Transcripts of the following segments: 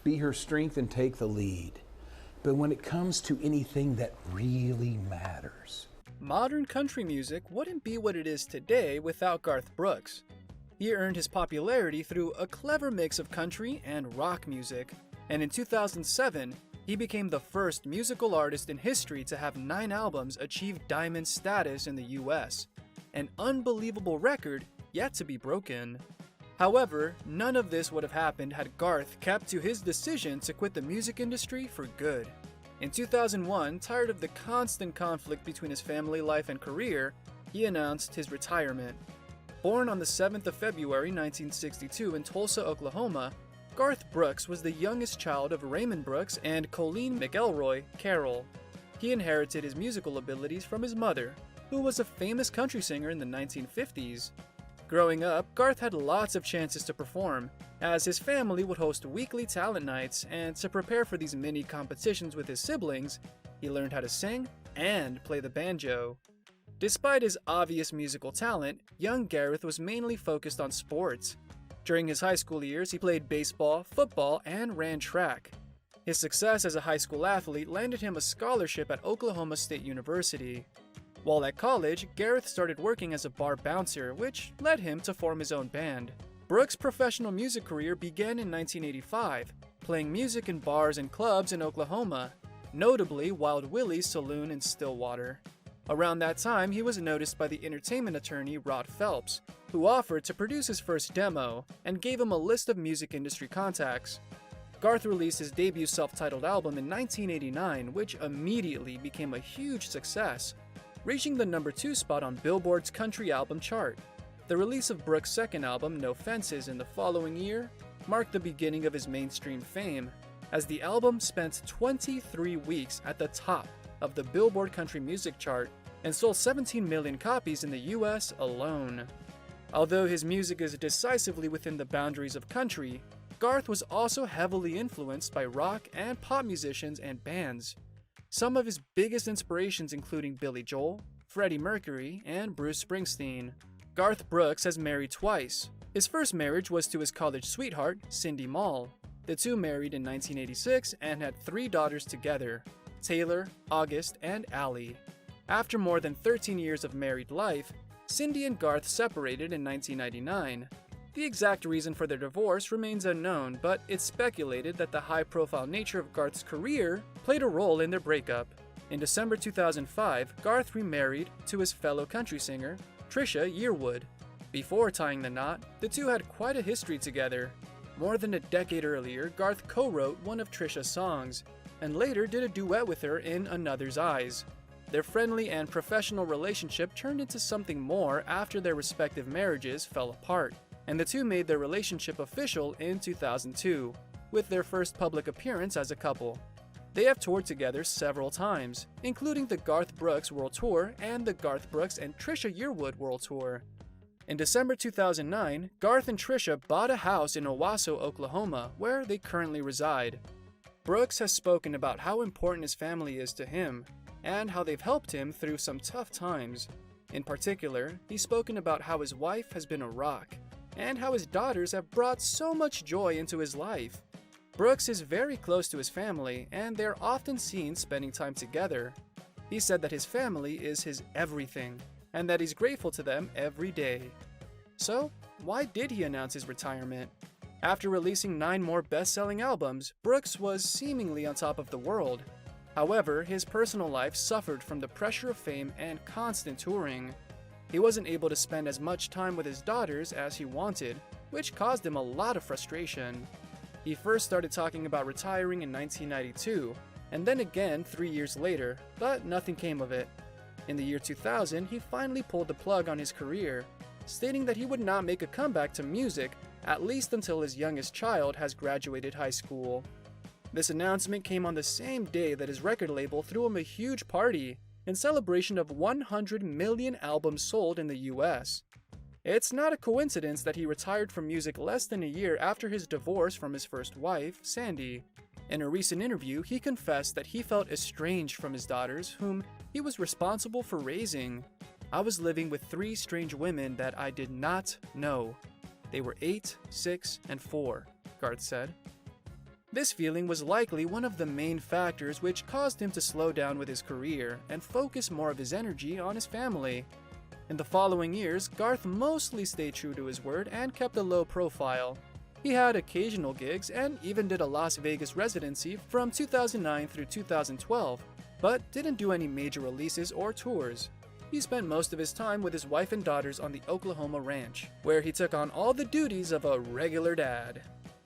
be her strength and take the lead. But when it comes to anything that really matters, modern country music wouldn't be what it is today without Garth Brooks. He earned his popularity through a clever mix of country and rock music, and in 2007, he became the first musical artist in history to have 9 albums achieve diamond status in the US, an unbelievable record yet to be broken. However, none of this would have happened had Garth kept to his decision to quit the music industry for good. In 2001, tired of the constant conflict between his family life and career, he announced his retirement. Born on the 7th of February 1962 in Tulsa, Oklahoma, Garth Brooks was the youngest child of Raymond Brooks and Colleen McElroy Carroll. He inherited his musical abilities from his mother, who was a famous country singer in the 1950s. Growing up, Garth had lots of chances to perform, as his family would host weekly talent nights, and to prepare for these mini competitions with his siblings, he learned how to sing and play the banjo. Despite his obvious musical talent, young Garth was mainly focused on sports. During his high school years, he played baseball, football, and ran track. His success as a high school athlete landed him a scholarship at Oklahoma State University. While at college, Garth started working as a bar bouncer, which led him to form his own band. Brooks' professional music career began in 1985, playing music in bars and clubs in Oklahoma, notably Wild Willie's Saloon in Stillwater. Around that time, he was noticed by the entertainment attorney Rod Phelps, who offered to produce his first demo and gave him a list of music industry contacts. Garth released his debut self-titled album in 1989, which immediately became a huge success, reaching the number 2 spot on Billboard's country album chart. The release of Brooks' second album, No Fences, in the following year marked the beginning of his mainstream fame, as the album spent 23 weeks at the top of the Billboard country music chart and sold 17 million copies in the US alone. Although his music is decisively within the boundaries of country, Garth was also heavily influenced by rock and pop musicians and bands. Some of his biggest inspirations including Billy Joel, Freddie Mercury, and Bruce Springsteen. Garth Brooks has married twice. His first marriage was to his college sweetheart, Cindy Mall. The two married in 1986 and had 3 daughters together, Taylor, August, and Allie. After more than 13 years of married life, Cindy and Garth separated in 1999. The exact reason for their divorce remains unknown, but it's speculated that the high-profile nature of Garth's career played a role in their breakup. In December 2005, Garth remarried to his fellow country singer, Trisha Yearwood. Before tying the knot, the two had quite a history together. More than a decade earlier, Garth co-wrote one of Trisha's songs, and later did a duet with her in Another's Eyes. Their friendly and professional relationship turned into something more after their respective marriages fell apart, and the two made their relationship official in 2002, with their first public appearance as a couple. They have toured together several times, including the Garth Brooks World Tour and the Garth Brooks and Trisha Yearwood World Tour. In December 2009, Garth and Trisha bought a house in Owasso, Oklahoma, where they currently reside. Brooks has spoken about how important his family is to him, and how they've helped him through some tough times. In particular, he's spoken about how his wife has been a rock, and how his daughters have brought so much joy into his life. Brooks is very close to his family, and they're often seen spending time together. He said that his family is his everything, and that he's grateful to them every day. So, why did he announce his retirement? After releasing 9 more best-selling albums, Brooks was seemingly on top of the world. However, his personal life suffered from the pressure of fame and constant touring. He wasn't able to spend as much time with his daughters as he wanted, which caused him a lot of frustration. He first started talking about retiring in 1992, and then again 3 years later, but nothing came of it. In the year 2000, he finally pulled the plug on his career, stating that he would not make a comeback to music at least until his youngest child has graduated high school. This announcement came on the same day that his record label threw him a huge party in celebration of 100 million albums sold in the US. It's not a coincidence that he retired from music less than a year after his divorce from his first wife, Sandy. In a recent interview, he confessed that he felt estranged from his daughters, whom he was responsible for raising. "I was living with 3 strange women that I did not know. They were 8, 6, and 4, Garth said. This feeling was likely one of the main factors which caused him to slow down with his career and focus more of his energy on his family. In the following years, Garth mostly stayed true to his word and kept a low profile. He had occasional gigs and even did a Las Vegas residency from 2009 through 2012, but didn't do any major releases or tours. He spent most of his time with his wife and daughters on the Oklahoma ranch, where he took on all the duties of a regular dad.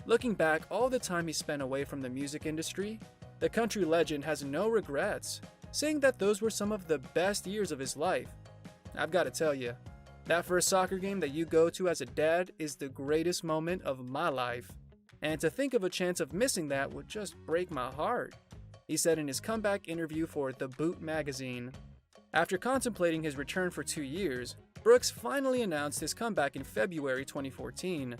Looking back all the time he spent away from the music industry, the country legend has no regrets, saying that those were some of the best years of his life. I've got to tell you, that first soccer game that you go to as a dad is the greatest moment of my life. And to think of a chance of missing that would just break my heart, he said in his comeback interview for The Boot magazine. After contemplating his return for 2 years, Brooks finally announced his comeback in February 2014.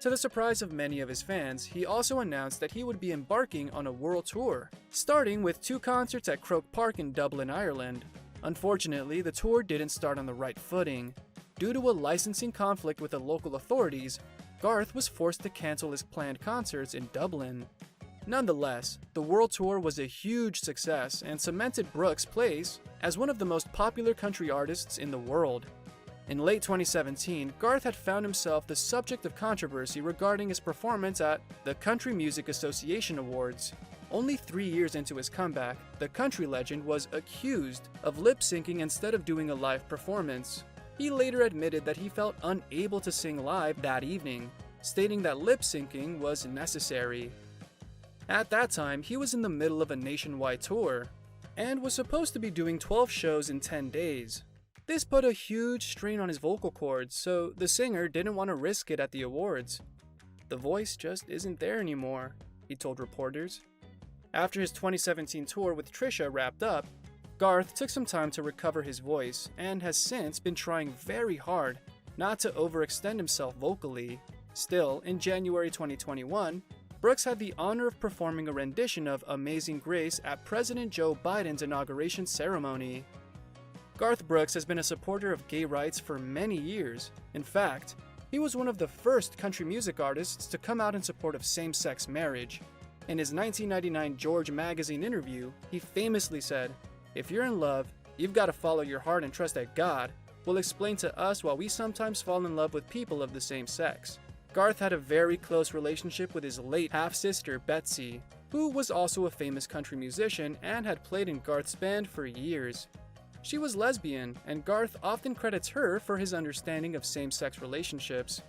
To the surprise of many of his fans, he also announced that he would be embarking on a world tour, starting with 2 concerts at Croke Park in Dublin, Ireland. Unfortunately, the tour didn't start on the right footing. Due to a licensing conflict with the local authorities, Garth was forced to cancel his planned concerts in Dublin. Nonetheless, the world tour was a huge success and cemented Brooks' place as one of the most popular country artists in the world. In late 2017, Garth had found himself the subject of controversy regarding his performance at the Country Music Association Awards. Only 3 years into his comeback, the country legend was accused of lip-syncing instead of doing a live performance. He later admitted that he felt unable to sing live that evening, stating that lip-syncing was necessary. At that time, he was in the middle of a nationwide tour, and was supposed to be doing 12 shows in 10 days. This put a huge strain on his vocal cords, so the singer didn't want to risk it at the awards. "The voice just isn't there anymore," he told reporters. After his 2017 tour with Trisha wrapped up, Garth took some time to recover his voice and has since been trying very hard not to overextend himself vocally. Still, in January 2021, Brooks had the honor of performing a rendition of Amazing Grace at President Joe Biden's inauguration ceremony. Garth Brooks has been a supporter of gay rights for many years. In fact, he was one of the first country music artists to come out in support of same-sex marriage. In his 1999 George magazine interview, he famously said, "If you're in love, you've got to follow your heart and trust that God will explain to us why we sometimes fall in love with people of the same sex." Garth had a very close relationship with his late half-sister Betsy, who was also a famous country musician and had played in Garth's band for years. She was lesbian, and Garth often credits her for his understanding of same-sex relationships.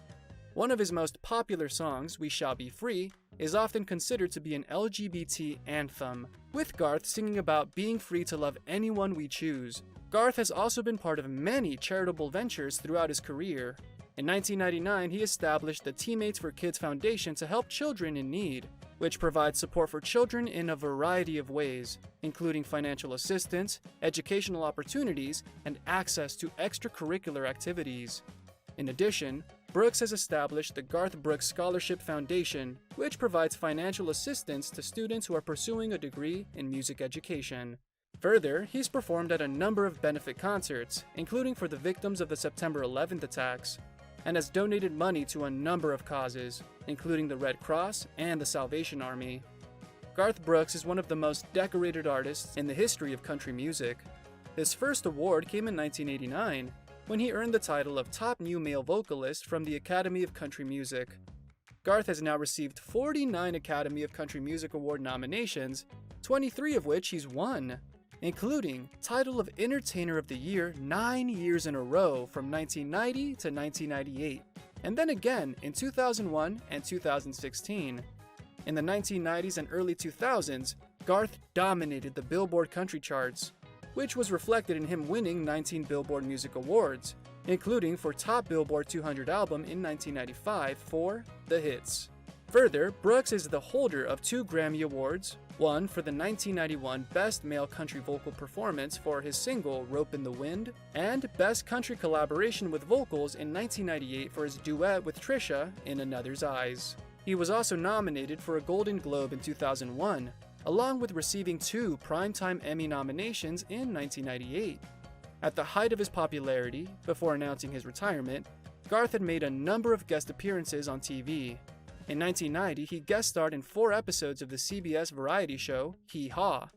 One of his most popular songs, We Shall Be Free, is often considered to be an LGBT anthem, with Garth singing about being free to love anyone we choose. Garth has also been part of many charitable ventures throughout his career. In 1999, he established the Teammates for Kids Foundation to help children in need, which provides support for children in a variety of ways, including financial assistance, educational opportunities, and access to extracurricular activities. In addition, Brooks has established the Garth Brooks Scholarship Foundation, which provides financial assistance to students who are pursuing a degree in music education. Further, he's performed at a number of benefit concerts, including for the victims of the September 11th attacks, and has donated money to a number of causes, including the Red Cross and the Salvation Army. Garth Brooks is one of the most decorated artists in the history of country music. His first award came in 1989, when he earned the title of Top New Male Vocalist from the Academy of Country Music. Garth has now received 49 Academy of Country Music Award nominations, 23 of which he's won, including title of Entertainer of the Year 9 years in a row from 1990 to 1998, and then again in 2001 and 2016. In the 1990s and early 2000s, Garth dominated the Billboard country charts, which was reflected in him winning 19 Billboard Music Awards, including for Top Billboard 200 Album in 1995 for The Hits. Further, Brooks is the holder of 2 Grammy Awards, one for the 1991 Best Male Country Vocal Performance for his single Rope in the Wind, and Best Country Collaboration with Vocals in 1998 for his duet with Trisha in Another's Eyes. He was also nominated for a Golden Globe in 2001, along with receiving 2 Primetime Emmy nominations in 1998. At the height of his popularity, before announcing his retirement, Garth had made a number of guest appearances on TV. In 1990, he guest starred in 4 episodes of the CBS variety show Hee Haw.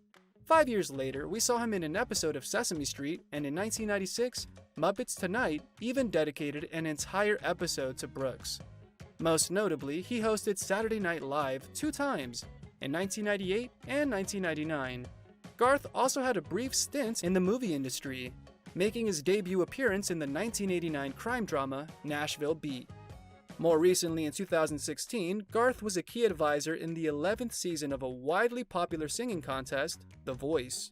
5 years later, we saw him in an episode of Sesame Street, and in 1996, Muppets Tonight even dedicated an entire episode to Brooks. Most notably, he hosted Saturday Night Live 2 times, in 1998 and 1999. Garth also had a brief stint in the movie industry, making his debut appearance in the 1989 crime drama Nashville Beat. More recently, in 2016, Garth was a key advisor in the 11th season of a widely popular singing contest, The Voice.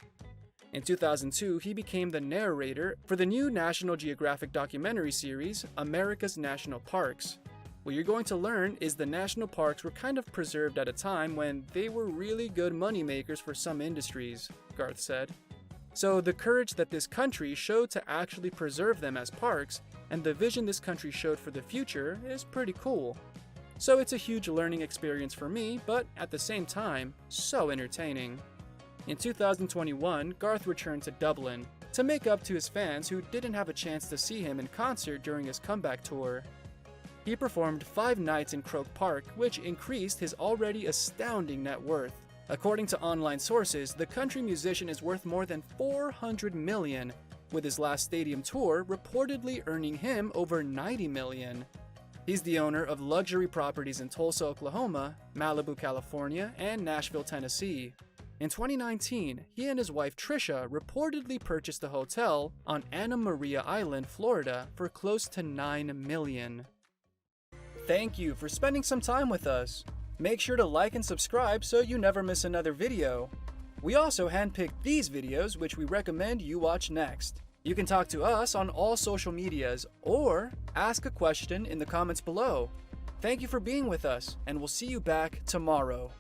In 2002, he became the narrator for the new National Geographic documentary series, America's National Parks. What you're going to learn is the national parks were kind of preserved at a time when they were really good moneymakers for some industries, Garth said. So the courage that this country showed to actually preserve them as parks, and the vision this country showed for the future, is pretty cool. So it's a huge learning experience for me, but at the same time, so entertaining. In 2021, Garth returned to Dublin to make up to his fans who didn't have a chance to see him in concert during his comeback tour. He performed 5 nights in Croke Park, which increased his already astounding net worth. According to online sources, the country musician is worth more than $400 million, with his last stadium tour reportedly earning him over $90 million. He's the owner of luxury properties in Tulsa, Oklahoma, Malibu, California, and Nashville, Tennessee. In 2019, he and his wife Trisha reportedly purchased a hotel on Anna Maria Island, Florida for close to $9 million. Thank you for spending some time with us. Make sure to like and subscribe so you never miss another video. We also handpicked these videos which we recommend you watch next. You can talk to us on all social medias or ask a question in the comments below. Thank you for being with us, and we'll see you back tomorrow.